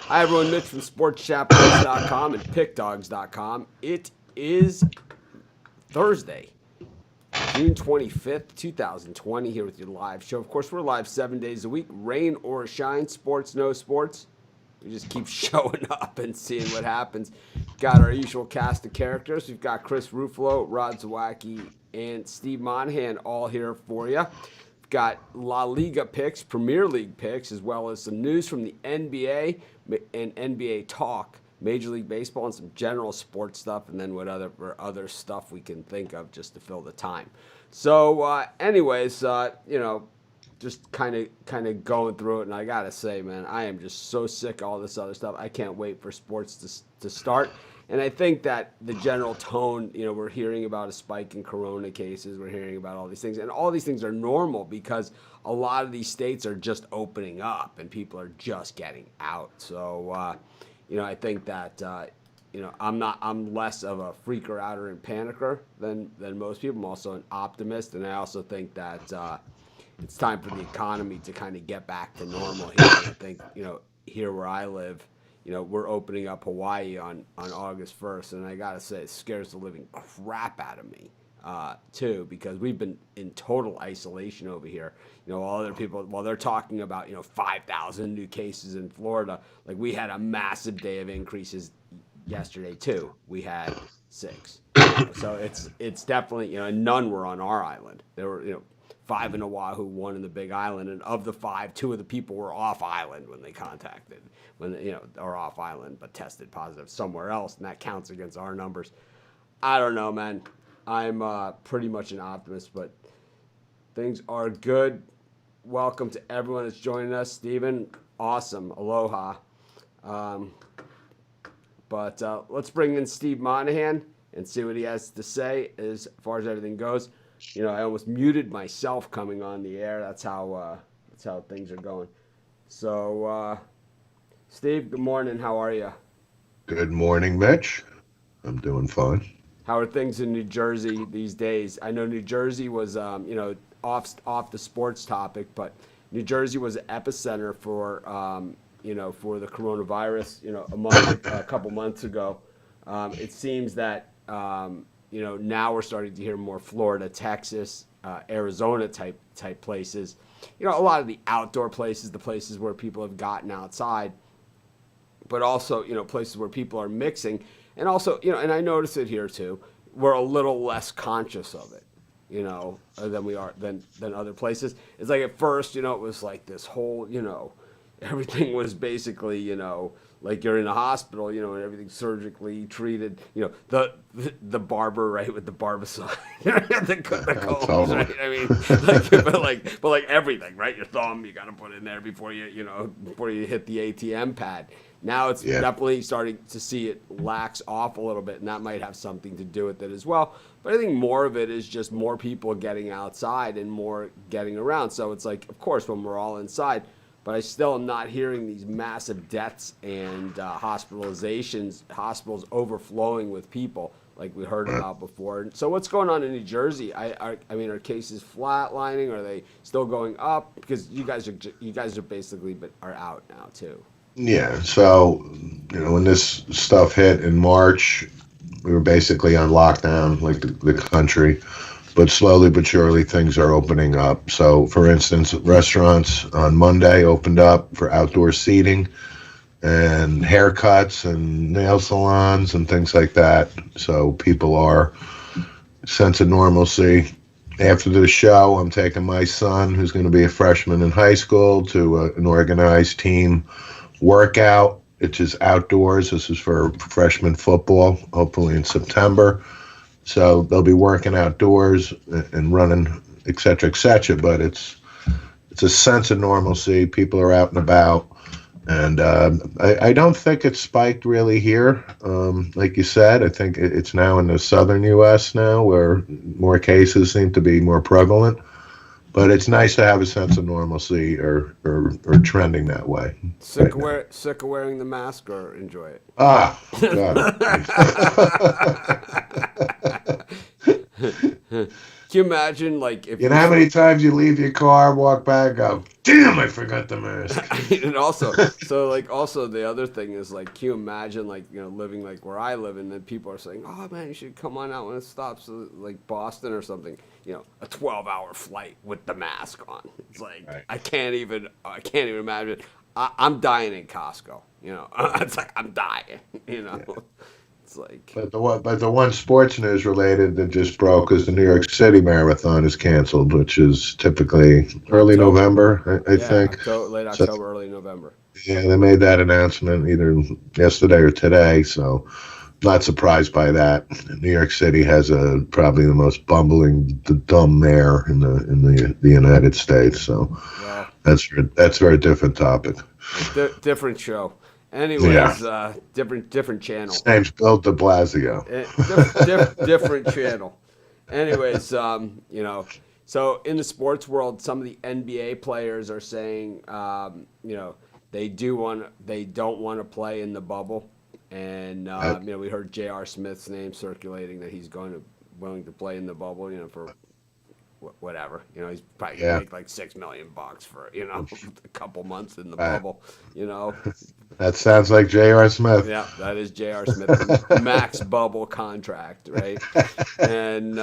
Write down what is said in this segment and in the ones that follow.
Hi, everyone. Mitch from SportsChatBoys.com and PickDogs.com. It is Thursday, June 25th, 2020, here with your live show. Of course, we're live 7 days a week, rain or shine, sports, no sports. We just keep showing up and seeing what happens. Got our usual cast of characters. We've got Chris Ruffalo, Rod Zawacki, and Steve Monahan all here for you. Got La Liga picks, Premier League picks, as well as some news from the NBA and NBA talk, Major League Baseball, and some general sports stuff, and then what other stuff we can think of just to fill the time. So, just kind of going through it, and I gotta say, man, I am just so sick of all this other stuff. I can't wait for sports to start. And I think that the general tone, we're hearing about a spike in corona cases. We're hearing about all these things. And all these things are normal because a lot of these states are just opening up and people are just getting out. So, I think that, I'm less of a freaker outer and panicker than most people. I'm also an optimist. And I also think that it's time for the economy to kind of get back to normal here. I think, here where I live, we're opening up Hawaii on August 1st, and I gotta say, it scares the living crap out of me, too, because we've been in total isolation over here. All other people, while they're talking about, 5,000 new cases in Florida, like we had a massive day of increases yesterday, too. We had 6. So it's definitely, and none were on our island. There were, 5 in Oahu, 1 in the Big Island, and of the 5, 2 of the people were off island when they contacted, are off island but tested positive somewhere else, and that counts against our numbers. I don't know, man. I'm pretty much an optimist, but things are good. Welcome to everyone that's joining us. Steven, awesome. Aloha. But let's bring in Steve Monahan and see what he has to say as far as everything goes. I almost muted myself coming on the air. That's how things are going. So, Steve, good morning. How are you? Good morning, Mitch. I'm doing fine. How are things in New Jersey these days? I know New Jersey was, off the sports topic, but New Jersey was an epicenter for, for the coronavirus. A couple months ago. It seems that. Now we're starting to hear more Florida, Texas, Arizona type places. A lot of the outdoor places, the places where people have gotten outside, but also, places where people are mixing. And also, and I notice it here too, we're a little less conscious of it, than we are than other places. It's like at first, it was like this whole, everything was basically, like you're in a hospital, and everything's surgically treated. The barber, right, with the barbicide, the combs, Totally. right? I mean, but like everything, right? Your thumb, you got to put in there before you hit the ATM pad. Now it's Yeah. definitely starting to see it lax off a little bit, and that might have something to do with it as well. But I think more of it is just more people getting outside and more getting around. So it's like, of course, when we're all inside. But I still am not hearing these massive deaths and hospitalizations, hospitals overflowing with people like we heard about before. So what's going on in New Jersey? I mean, are cases flatlining? Are they still going up? Because you guys are basically are out now too. Yeah. So, when this stuff hit in March, we were basically on lockdown, like the country. But slowly but surely, things are opening up. So, for instance, restaurants on Monday opened up for outdoor seating and haircuts and nail salons and things like that. So, people are sense of normalcy. After the show, I'm taking my son, who's going to be a freshman in high school, to an organized team workout. It's just outdoors. This is for freshman football, hopefully in September. So they'll be working outdoors and running, et cetera, et cetera. But it's a sense of normalcy. People are out and about. And I don't think it's spiked really here. Like you said, I think it's now in the southern U.S. now where more cases seem to be more prevalent. But it's nice to have a sense of normalcy or trending that way right now. Sick of wearing the mask or enjoy it? Ah, God. you imagine like if You know you how saw? many times you leave your car, walk back, go, damn, I forgot the mask. I mean, and also, so like, also the other thing is like, can you imagine like, living like where I live, and then people are saying, "Oh man, you should come on out when it stops, like Boston or something." A 12-hour flight with the mask on. It's like Right. I can't even imagine. I'm dying in Costco. It's like I'm dying. Yeah. It's like But the one sports news related that just broke is the New York City Marathon is canceled, which is typically early October. November, I Yeah, think. October, late So October, early November. yeah, they made that announcement either yesterday or today. So not surprised by that. New York City has probably the most bumbling, the dumb mayor in the United States. So Well, that's a very different topic. different show. Yeah, Anyways, different his channel. name's Bill De Blasio. Different channel. Anyways, so in the sports world, some of the NBA players are saying, they don't want to play in the bubble, and Uh, we heard J.R. Smith's name circulating that he's willing to play in the bubble, for whatever. He's probably gonna yeah, make like $6 million for a couple months in the uh, bubble. You know, that sounds like J.R. Smith. yeah, that is J.R. Smith, the max bubble contract, right? And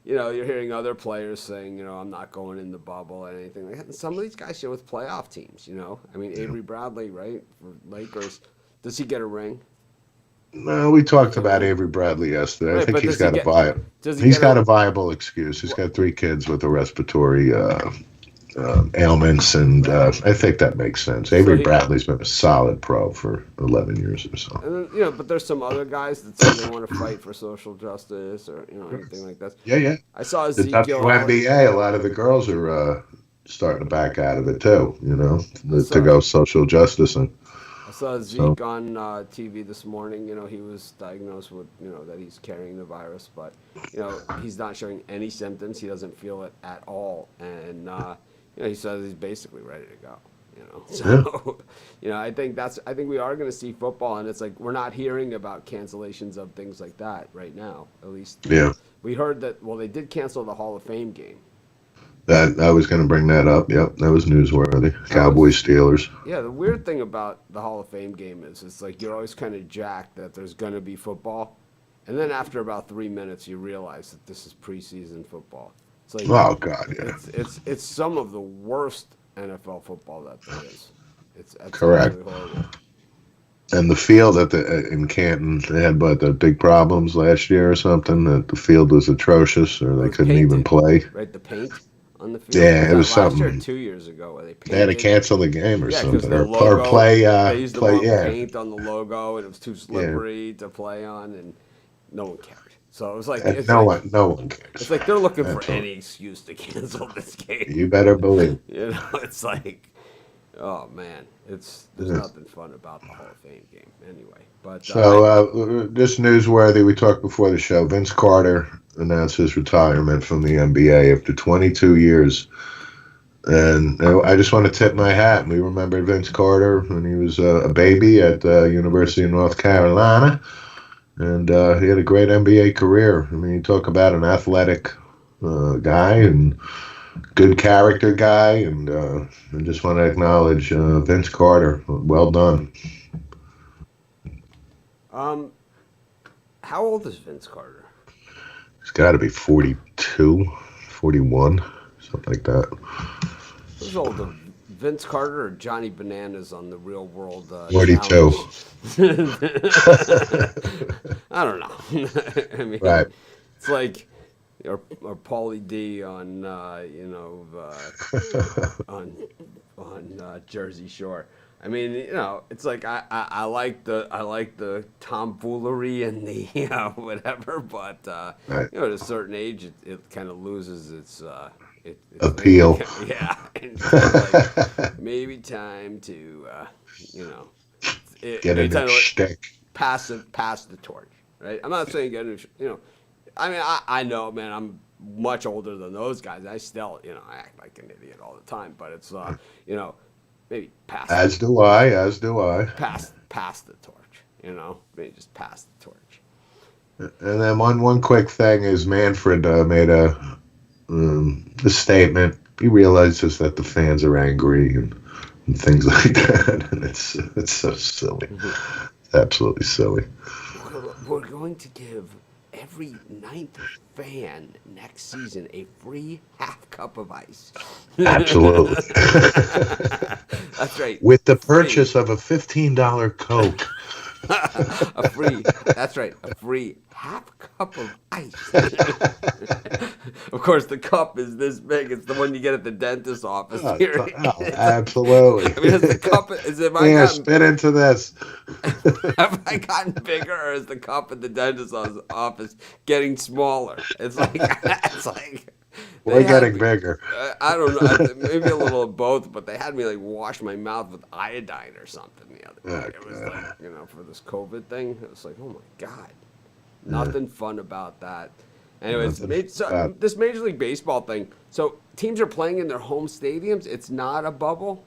you're hearing other players saying, I'm not going in the bubble and anything like that. And some of these guys, with playoff teams, I mean, Avery Bradley, right, for Lakers, does he get a ring? No, we Does he talked get a about ring? Avery Bradley yesterday. I Right, think but he's got a does he he's get got a a viable excuse. He's what? got 3 kids with a respiratory ailments, and Right. I think that makes sense. So Avery he Bradley's been a solid pro for 11 years or so. And then, but there's some other guys that say they want to fight for social justice or Sure. anything like that. Yeah, yeah. I saw The Ezekiel Elliott. WNBA, a lot of the girls are starting to back out of it too. I To saw go social justice, and I saw so Zeke on TV this morning. He was diagnosed with that he's carrying the virus, but he's not showing any symptoms. He doesn't feel it at all, and he says he's basically ready to go. yeah, So I think we are going to see football, and it's like we're not hearing about cancellations of things like that right now. At least yeah. we heard that. Well, they did cancel the Hall of Fame game. That I was going to bring that up. Yep, that was newsworthy. That Cowboys was Steelers. Yeah. The weird thing about the Hall of Fame game is it's like you're always kind of jacked that there's going to be football, and then after about 3 minutes, you realize that this is preseason football. It's like Oh God, yeah, it's some of the worst NFL football that there is. It's correct. absolutely horrible. And the field in Canton, they had but the big problems last year or something. That the field was atrocious, or It they was couldn't even painted, play. right? The paint on the field. Was Yeah, it that was last year or something. 2 years ago where they They had to painted? cancel the game or Yeah, because something, the or logo, play they used the play. wrong Yeah, paint on the logo, and it was too yeah. slippery to play on, and no one cared. So it was like And it's like no one it's cares. like they're looking for That's all. any excuse to cancel this game. You better believe. It's like, oh man, there's Yeah. nothing fun about the Hall of Fame game anyway. But So just newsworthy. We talked before the show. Vince Carter announced his retirement from the NBA after 22 years. And I just want to tip my hat. We remember Vince Carter when he was a baby at the University of North Carolina, and he had a great NBA career. I mean, you talk about an athletic guy and good character guy, and I just want to acknowledge Vince Carter. Well done. um, how old is Vince Carter? He's got to be 42, 41, something like that. Who's older, Vince Carter or Johnny Bananas on the Real World 42. Challenge? I don't know. I mean, Right. it's like or Paulie D on on Jersey Shore. I mean, it's like I like the tomfoolery and the whatever, but Right. at a certain age, it kind of loses its thing. Appeal. Yeah, and it's kind of like maybe time to Get a maybe new time to shtick. pass the torch, right? I'm not saying get a I mean, I know, man, I'm much older than those guys. I still, I act like an idiot all the time, but it's, maybe As do I. As do I. pass the torch, maybe just pass the torch. And then one quick thing is Manfred made a statement. He realizes that the fans are angry and things like that, and it's so silly. It's absolutely silly. We're going to give every ninth fan next season a free half cup of ice. Absolutely. That's right. With the Free. purchase of a $15 Coke. A free, that's right, a free half cup of ice. Of course, the cup is this big. It's the one you get at the dentist's office here. Absolutely. I mean, has the cup, have I Here, gotten, spit into this. have I gotten bigger, or is the cup at the dentist's office getting smaller? It's like, it's like, We're they had getting me, bigger. I don't know, maybe a little of both, but they had me like wash my mouth with iodine or something the other day. It was like, for this COVID thing, it was like, oh my God, nothing fun about that. Anyways, this Major League Baseball thing, so teams are playing in their home stadiums. It's not a bubble.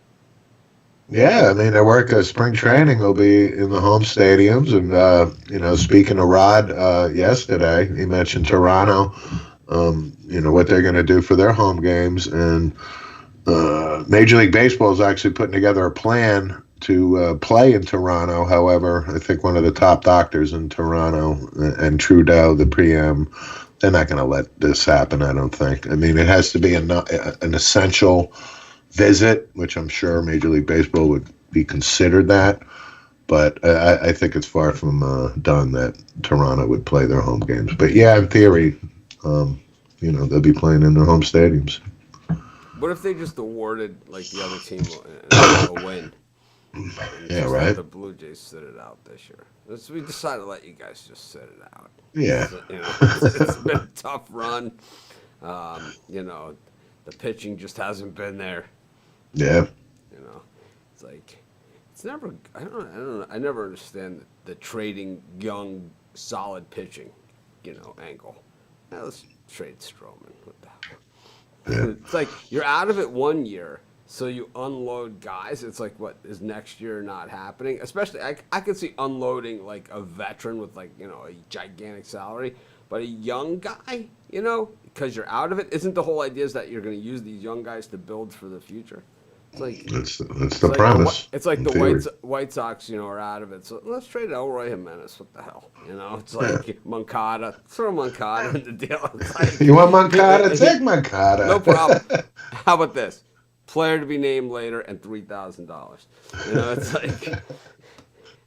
Yeah, I mean, spring training will be in the home stadiums. And, speaking of Rod yesterday, he mentioned Toronto, what they're going to do for their home games. And Major League Baseball is actually putting together a plan to play in Toronto. However, I think one of the top doctors in Toronto and Trudeau, the PM, they're not going to let this happen, I don't think. I mean, it has to be an essential visit, which I'm sure Major League Baseball would be considered that. But I think it's far from done that Toronto would play their home games. But yeah, in theory, they'll be playing in their home stadiums. What if they just awarded like the other team a win? And Yeah, just right. let the Blue Jays sit it out this year. We decided to let you guys just sit it out. Yeah. It's been a tough run. The pitching just hasn't been there. Yeah. It's like it's never. I don't know. I never understand the trading young, solid pitching, angle. Now let's trade Stroman. What the hell? Yeah. It's like you're out of it one year, so you unload guys. It's like, what is next year not happening? Especially, I could see unloading like a veteran with like a gigantic salary, but a young guy, because you're out of it. Isn't the whole idea is that you're going to use these young guys to build for the future? It's like that's the premise. It's like the theory. White Sox, are out of it. So let's trade Elroy Jimenez. What the hell? It's like Moncada. Throw Moncada in the deal. It's like, You want Moncada? Take Moncada. no problem. How about this? Player to be named later and $3,000. It's like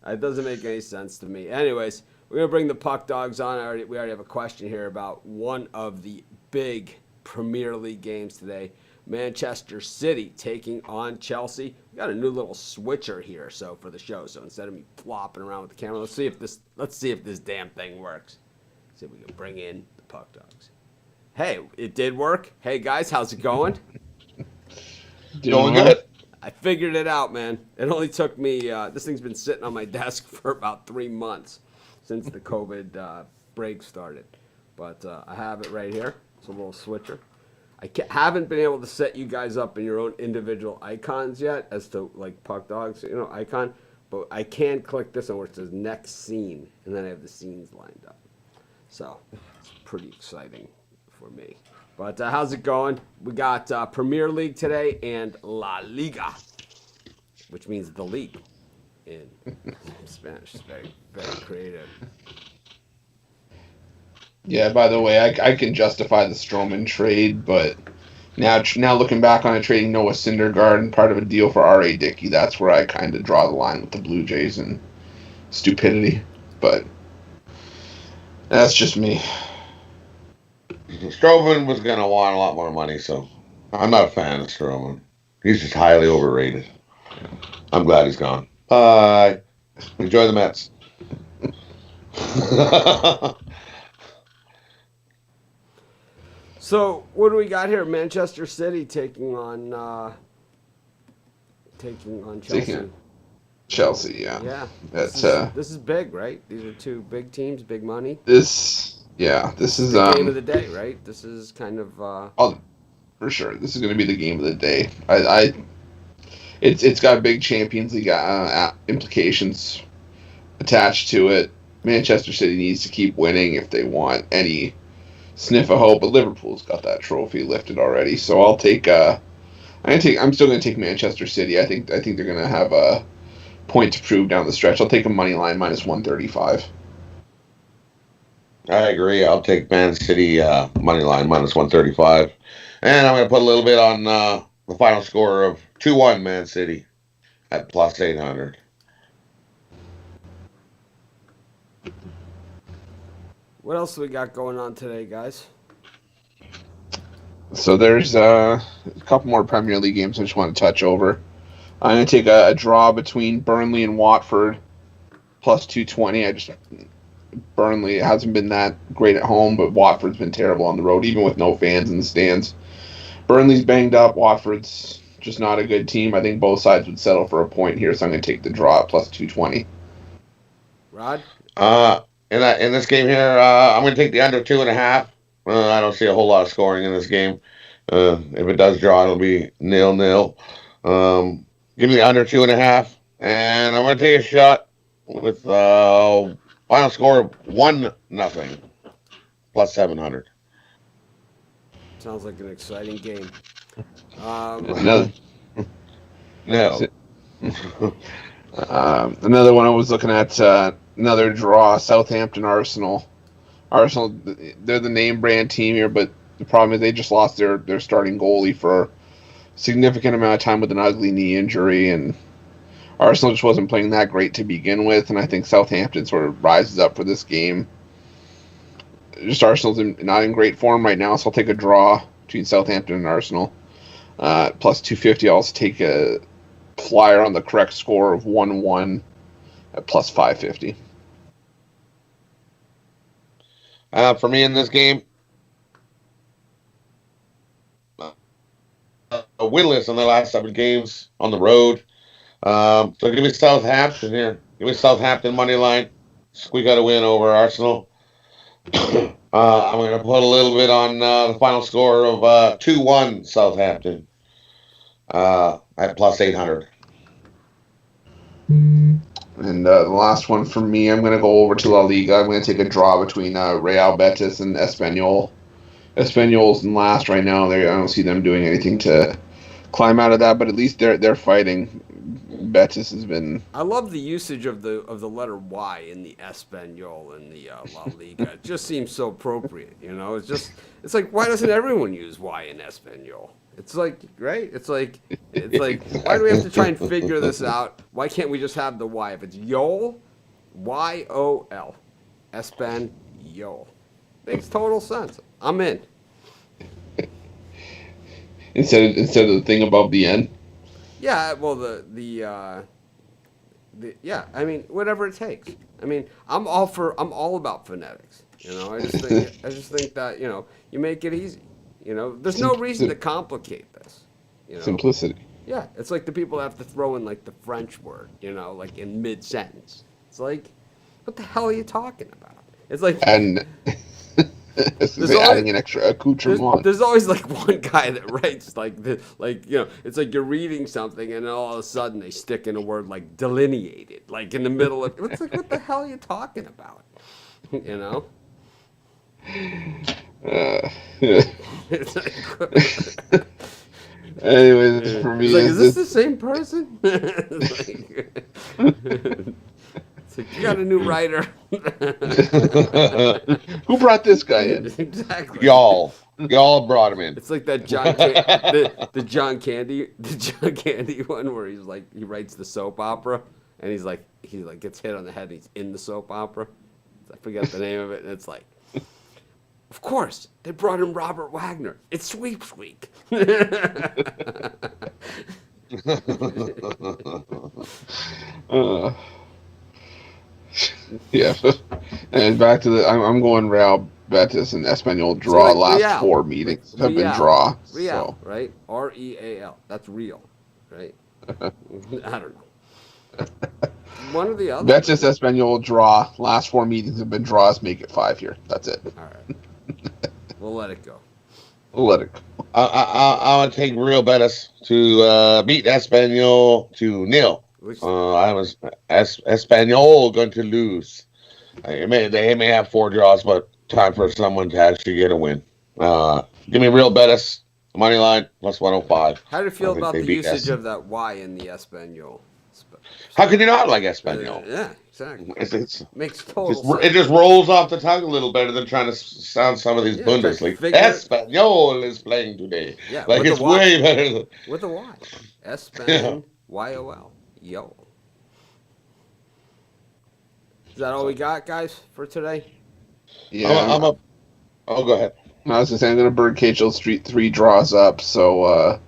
it doesn't make any sense to me. Anyways, we're gonna bring the Puck Dogs on. We already have a question here about one of the big Premier League games today. Manchester City taking on Chelsea. We got a new little switcher here, so for the show. So instead of me flopping around with the camera, let's see if this damn thing works. See if we can bring in the Puck Dogs. Hey, it did work. Hey guys, how's it going? Doing good. I figured it out, man. It only took me. This thing's been sitting on my desk for about 3 months since the COVID break started, but I have it right here. It's a little switcher. I haven't been able to set you guys up in your own individual icons yet as to like Puck Dogs, icon. But I can click this one where it says next scene, and then I have the scenes lined up. So it's pretty exciting for me. But how's it going? We got Premier League today and La Liga, which means the league in Spanish. It's very, very creative. Yeah, by the way, I can justify the Stroman trade, but now looking back on it, trading Noah Syndergaard, part of a deal for R.A. Dickey, that's where I kind of draw the line with the Blue Jays and stupidity. But that's just me. Stroman was going to want a lot more money, so I'm not a fan of Stroman. He's just highly overrated. I'm glad he's gone. Bye. Enjoy the Mets. So what do we got here? Manchester City taking on Chelsea. Chelsea, yeah. Yeah, That's this is big, right? These are two big teams, big money. this is The game of the day, right? This is kind of for sure. This is going to be the game of the day. It's got big Champions League implications attached to it. Manchester City needs to keep winning if they want any sniff of hope. But Liverpool's got that trophy lifted already, so I'll take. I'm still gonna take Manchester City. I think they're gonna have a point to prove down the stretch. I'll take a money line minus 135. I agree. I'll take Man City money line minus 135, and I'm going to put a little bit on the final score of 2-1 Man City at plus 800. What else do we got going on today, guys? So there's a couple more Premier League games I just want to touch over. I'm going to take a draw between Burnley and Watford, plus 220. Burnley hasn't been that great at home, but Watford's been terrible on the road, even with no fans in the stands. Burnley's banged up. Watford's just not a good team. I think both sides would settle for a point here, so I'm going to take the draw at plus 220. Rod? In this game here, I'm going to take the under 2.5. I don't see a whole lot of scoring in this game. If it does draw, it'll be 0-0. Give me the under 2.5, and I'm going to take a shot with final score of 1-0, plus 700. Sounds like an exciting game. Another one I was looking at, another draw, Southampton Arsenal. Arsenal, they're the name brand team here, but the problem is they just lost their starting goalie for a significant amount of time with an ugly knee injury, and Arsenal just wasn't playing that great to begin with, and I think Southampton sort of rises up for this game. Just Arsenal's not in great form right now, so I'll take a draw between Southampton and Arsenal. Plus 250, I'll also take a flyer on the correct score of 1-1 at plus 550. For me in this game, winless in the last 7 games on the road. So give me Southampton here. Give me Southampton money line. Squeak out a win over Arsenal. I'm going to put a little bit on the final score of 2-1 Southampton at plus 800. And the last one for me, I'm going to go over to La Liga. I'm going to take a draw between Real Betis and Espanyol. Espanyol's in last right now. I don't see them doing anything to climb out of that, but at least they're fighting. Betis has been. I love the usage of the letter Y in the Espanyol and the La Liga. It just seems so appropriate, you know. It's like, why doesn't everyone use Y in Espanyol? It's like, right? It's like why do we have to try and figure this out? Why can't we just have the Y? If it's Yol, Y-O-L, Espanyol, makes total sense. I'm in. Instead of the thing above the end. Yeah, well, yeah. I mean, whatever it takes. I mean, I'm all about phonetics. You know, I just think that, you know, you make it easy. You know, there's no reason to complicate this. You know? Simplicity. Yeah, it's like the people that have to throw in like the French word, you know, like in mid sentence. It's like, what the hell are you talking about? It's like and. Adding an extra accoutrement. There's always like one guy that writes like you know, it's like you're reading something and all of a sudden they stick in a word like delineated, like in the middle of it's like, what the hell are you talking about? You know? It's like, anyways, for me, it's like, is this the same person? It's like, you got a new writer. Who brought this guy in? Exactly. Y'all brought him in. It's like that the John Candy one where he's like he writes the soap opera and he gets hit on the head and he's in the soap opera. I forget the name of it, and it's like, of course they brought in Robert Wagner. It's Sweeps Week. Yeah, and back to I'm going Real Betis and Espanyol draw. So like last 4 meetings have been draw. Real, so. Right? R-E-A-L. That's real, right? I don't know. One or the other. Betis Espanyol draw. Last 4 meetings have been draws. Make it 5 here. That's it. All right. We'll let it go. We'll let it go. I want to take Real Betis to beat Espanyol to 0. I was Espanyol going to lose. They may have 4 draws, but time for someone to actually get a win. Give me Real Betis money line plus 105. How do you feel I think about they the beat usage us. of that Y in the Espanol? How could you not like Espanol? Yeah, exactly. It's Makes total sense. it just rolls off the tongue a little better than trying to sound some of these Yeah, try to Bundesliga. figure it. Espanol is playing today. Yeah, Like with a it's Y. way better than. With a Y. Yeah. Espanol. Yo. Is that all we got, guys, for today? Yeah, Oh, go ahead. I was gonna say I'm gonna birdcage those 3 draws up. So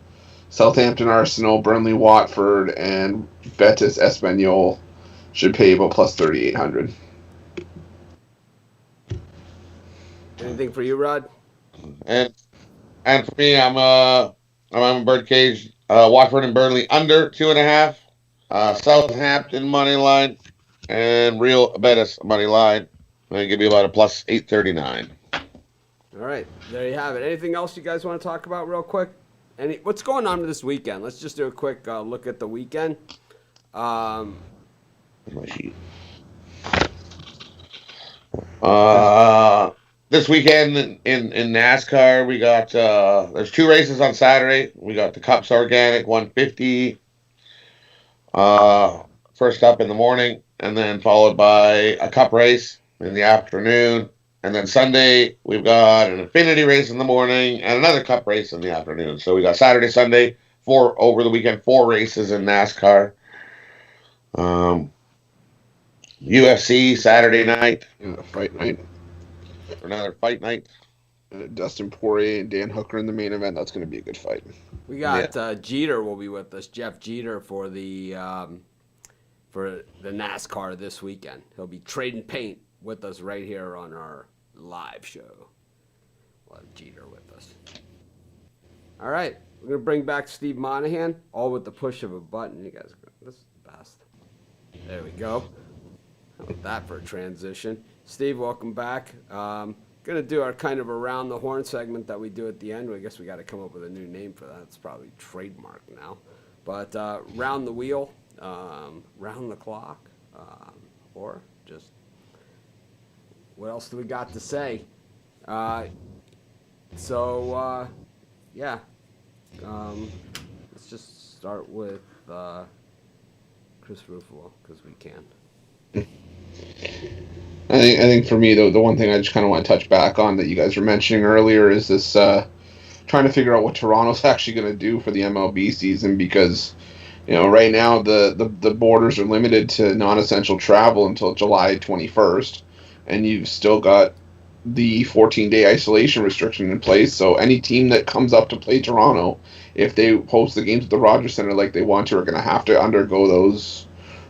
Southampton, Arsenal, Burnley, Watford, and Betis, Espanyol should pay about plus 3,800. Anything for you, Rod? And for me, I'm a birdcage. Watford and Burnley under 2.5. Southampton money line and Real Betis money line. I give you about a plus 839. All right, there you have it. Anything else you guys want to talk about real quick? What's going on this weekend? Let's just do a quick look at the weekend. My sheet. This weekend in NASCAR, we got there's 2 races on Saturday. We got the Cups Organic 150 first up in the morning, and then followed by a Cup race in the afternoon. And then Sunday, we've got an Infinity race in the morning and another Cup race in the afternoon. So we got Saturday, Sunday, over the weekend, 4 races in NASCAR. UFC Saturday night. Fight night. Another fight night. Dustin Poirier and Dan Hooker in the main event. That's going to be a good fight. We got Jeter will be with us. Jeff Jeter for the NASCAR this weekend. He'll be trading paint with us right here on our live show. We'll have Jeter with us. All right, we're gonna bring back Steve Monahan, all with the push of a button. You guys, this is the best. There we go. How about that for a transition? Steve, welcome back. Gonna do our kind of around the horn segment that we do at the end. I guess we got to come up with a new name for that. It's probably trademark now. But round the wheel, round the clock, or just what else do we got to say? Yeah. Let's just start with Chris Ruffalo because we can. I think for me, the one thing I just kind of want to touch back on that you guys were mentioning earlier is this trying to figure out what Toronto's actually going to do for the MLB season because, right now the borders are limited to non-essential travel until July 21st, and you've still got the 14-day isolation restriction in place. So any team that comes up to play Toronto, if they host the games at the Rogers Center like they want to, are going to have to undergo those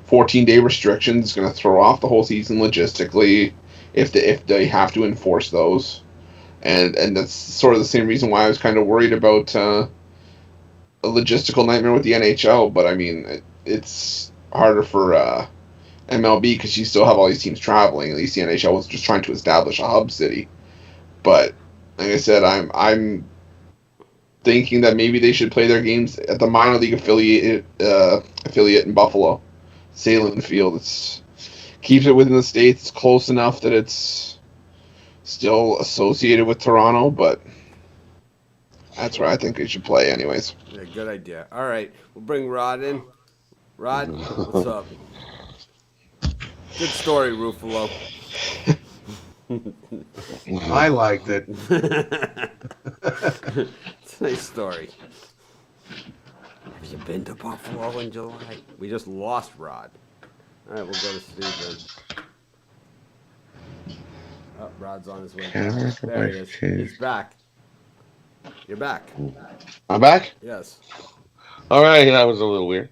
14-day restrictions. It's going to throw off the whole season logistically if they have to enforce those. And that's sort of the same reason why I was kind of worried about a logistical nightmare with the NHL. But, I mean, it's harder for MLB because you still have all these teams traveling. At least the NHL was just trying to establish a hub city. But, like I said, I'm thinking that maybe they should play their games at the minor league affiliate in Buffalo. Salem Field. It's keeps it within the States. It's close enough that it's still associated with Toronto, but that's where I think they should play anyways. Yeah, good idea. All right, we'll bring Rod in. Rod, what's up? Good story, Ruffalo. I liked it. It's a nice story. Have you been to Buffalo in July? We just lost Rod. All right, we'll go to Steve then. Oh, Rod's on his way back. There he is. He's back. You're back. I'm back? Yes. All right, that was a little weird.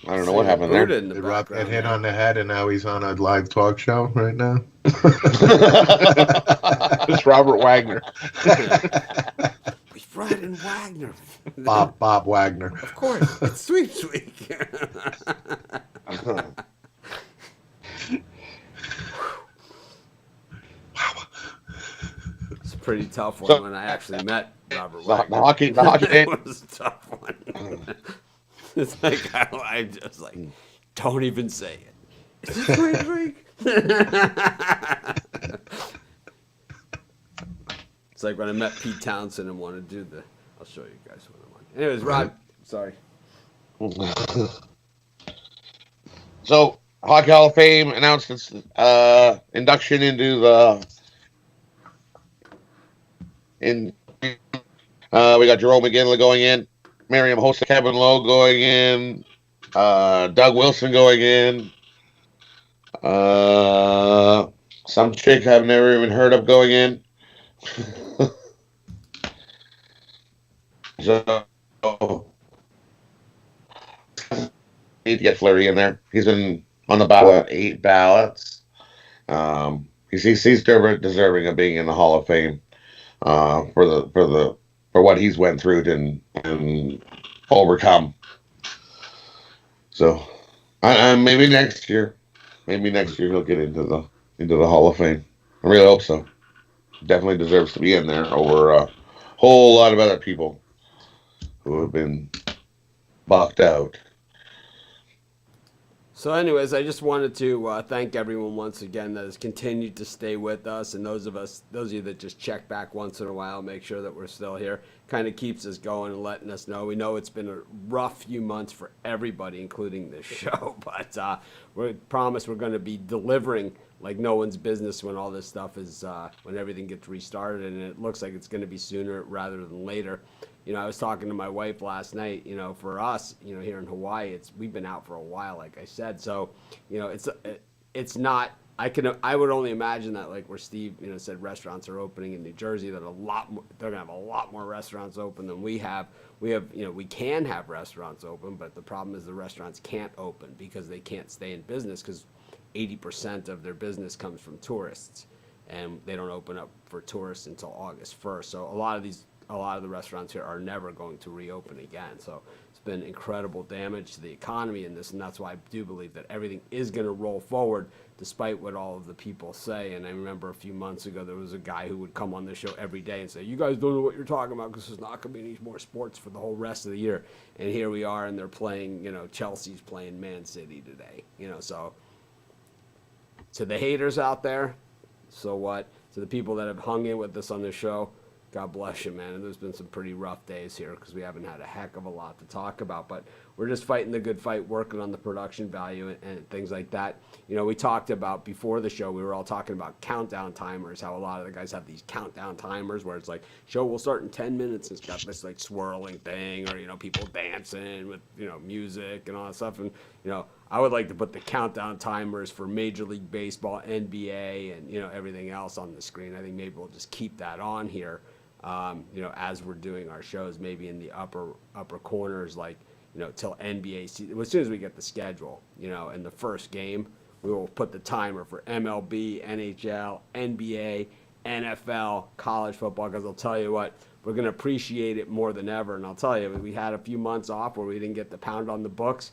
I don't know what happened there. In the Did Rob background. get hit on the head and now he's on a live talk show right now? It's Robert Wagner. He's Rod and Wagner. Bob Wagner. Of course. It's Sweeps Week. It's a pretty tough one when I actually met Robert Wagner. The hockey That was a tough one. It's like, I just like, don't even say it. It's a sweet drink. It's like when I met Pete Townsend and wanted to do the. I'll show you guys what I'm on. Anyways, Rod, sorry. So, Hockey Hall of Fame announced its induction into the. We got Jerome McGinley going in, Miriam Hosta, Kevin Lowe going in, Doug Wilson going in, some chick I've never even heard of going in. So need to get Fleury in there. He's been on the ballot 8 ballots. He's deserving of being in the Hall of Fame for what he's went through and overcome. So, maybe next year he'll get into the Hall of Fame. I really hope so. Definitely deserves to be in there over a whole lot of other people who have been bucked out. So, anyways, I just wanted to thank everyone once again that has continued to stay with us, and those of you that just check back once in a while, make sure that we're still here. Kind of keeps us going and letting us know. We know it's been a rough few months for everybody, including this show, but we promise we're going to be delivering like no one's business when all this stuff is when everything gets restarted, and it looks like it's going to be sooner rather than later. You know, I was talking to my wife last night. You know, for us, you know, here in Hawaii, we've been out for a while, like I said. So, you know, it's not. I would only imagine that, like where Steve, you know, said restaurants are opening in New Jersey, that they're gonna have a lot more restaurants open than we have. We have, you know, we can have restaurants open, but the problem is the restaurants can't open because they can't stay in business because 80% of their business comes from tourists, and they don't open up for tourists until August 1st. So a lot of the restaurants here are never going to reopen again. So it's been incredible damage to the economy in this, and that's why I do believe that everything is going to roll forward despite what all of the people say. And I remember a few months ago there was a guy who would come on this show every day and say, you guys don't know what you're talking about because there's not going to be any more sports for the whole rest of the year. And here we are, and they're playing, you know, Chelsea's playing Man City today. You know, so to the haters out there, so what? To the people that have hung in with us on this show, God bless you, man. And there's been some pretty rough days here because we haven't had a heck of a lot to talk about. But we're just fighting the good fight, working on the production value and things like that. You know, we talked about before the show, we were all talking about countdown timers, how a lot of the guys have these countdown timers where it's like, show will start in 10 minutes. And it's got this like swirling thing or, you know, people dancing with, you know, music and all that stuff. And, you know, I would like to put the countdown timers for Major League Baseball, NBA, and, you know, everything else on the screen. I think maybe we'll just keep that on here. You know, as we're doing our shows, maybe in the upper corners, like, you know, till NBA season. As soon as we get the schedule, you know, in the first game, we will put the timer for MLB, NHL, NBA, NFL, college football, because I'll tell you what, we're going to appreciate it more than ever. And I'll tell you, we had a few months off where we didn't get the pound on the books.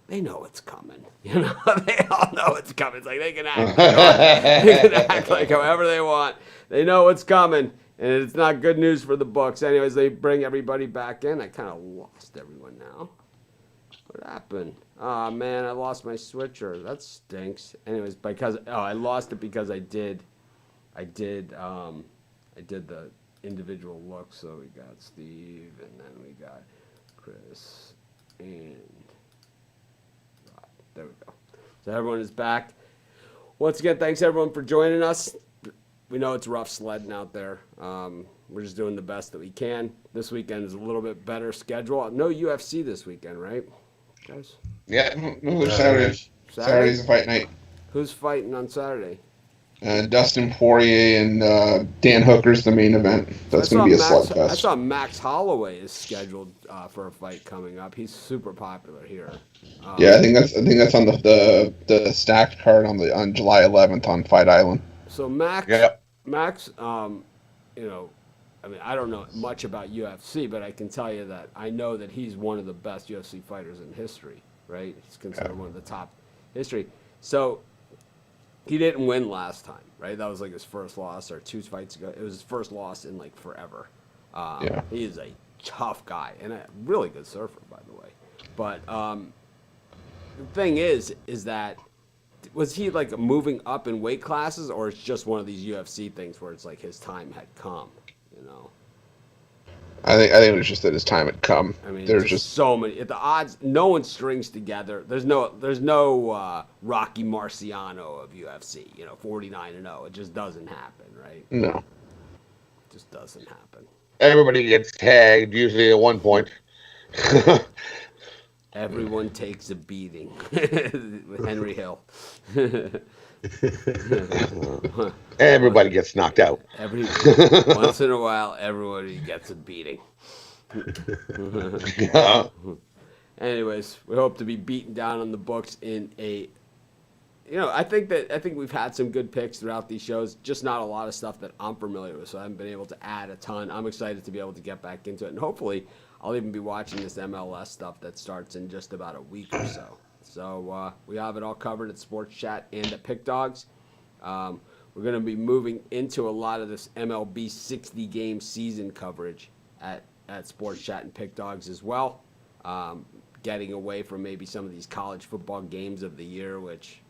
They know it's coming. You know, they all know it's coming. It's like they can act like however they want. They know it's coming. And it's not good news for the books. Anyways, they bring everybody back in. I kind of lost everyone now. What happened? Oh, man, I lost my switcher. That stinks. Anyways, I lost it because I did the individual look. So we got Steve, and then we got Chris, and Rod. There we go. So everyone is back. Once again, thanks everyone for joining us. We know it's rough sledding out there. We're just doing the best that we can. This weekend is a little bit better schedule. No UFC this weekend, right, guys? Yeah, Saturday's a fight night. Who's fighting on Saturday? Dustin Poirier and Dan Hooker's the main event. That's going to be a slugfest. I saw Max Holloway is scheduled for a fight coming up. He's super popular here. Yeah, I think that's on the stacked card on July 11th on Fight Island. So Max, you know, I mean, I don't know much about UFC, but I can tell you that I know that he's one of the best UFC fighters in history, right? He's considered one of the top history. So he didn't win last time, right? That was like his first loss, or 2 fights ago. It was his first loss in like forever. He is a tough guy and a really good surfer, by the way. But the thing is that was he like moving up in weight classes, or it's just one of these UFC things where it's like his time had come, you know? I think it was just that his time had come. I mean, There's just so many. The odds, no one strings together. There's no Rocky Marciano of UFC. 49-0. It just doesn't happen, right? no. It just doesn't happen. Everybody gets tagged, usually at one point. Everyone takes a beating. Henry Hill. Everybody gets knocked out. Once in a while, everybody gets a beating. Anyways, we hope to be beaten down on the books in a. I think we've had some good picks throughout these shows. Just not a lot of stuff that I'm familiar with, so I haven't been able to add a ton. I'm excited to be able to get back into it, and hopefully, I'll even be watching this MLS stuff that starts in just about a week or so. So we have it all covered at Sports Chat and at Pick Dogs. We're going to be moving into a lot of this MLB 60-game season coverage at Sports Chat and Pick Dogs as well. Getting away from maybe some of these college football games of the year, which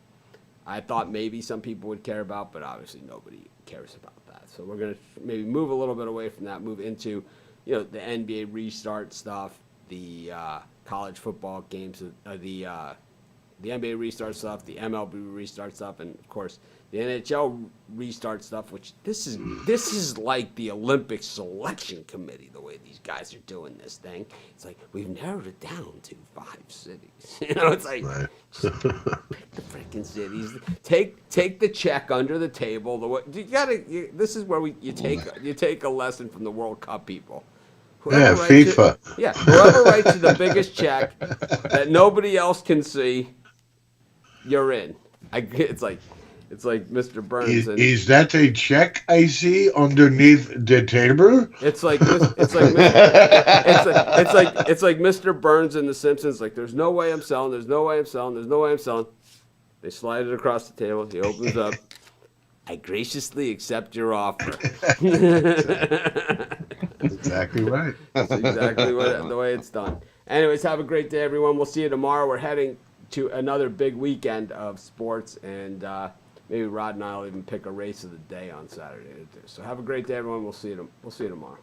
I thought maybe some people would care about, but obviously nobody cares about that. So we're going to maybe move a little bit away from that, move into the NBA restart stuff, the college football games, the NBA restart stuff, the MLB restart stuff, and of course the NHL restart stuff. Which this is like the Olympic selection committee. The way these guys are doing this thing, it's like we've narrowed it down to 5 cities. It's like Right. just pick the freaking cities. Take the check under the table. This is where you take a lesson from the World Cup people. Yeah, FIFA. Whoever writes you the biggest check that nobody else can see, you're in. It's like Mr. Burns. Is that a check I see underneath the table? It's like Mr. Burns in The Simpsons. Like, there's no way I'm selling. There's no way I'm selling. There's no way I'm selling. They slide it across the table. He opens up. I graciously accept your offer. That's exactly right. That's exactly the way it's done. Anyways, have a great day, everyone. We'll see you tomorrow. We're heading to another big weekend of sports, and maybe Rod and I will even pick a race of the day on Saturday to do. So have a great day, everyone. We'll see you tomorrow.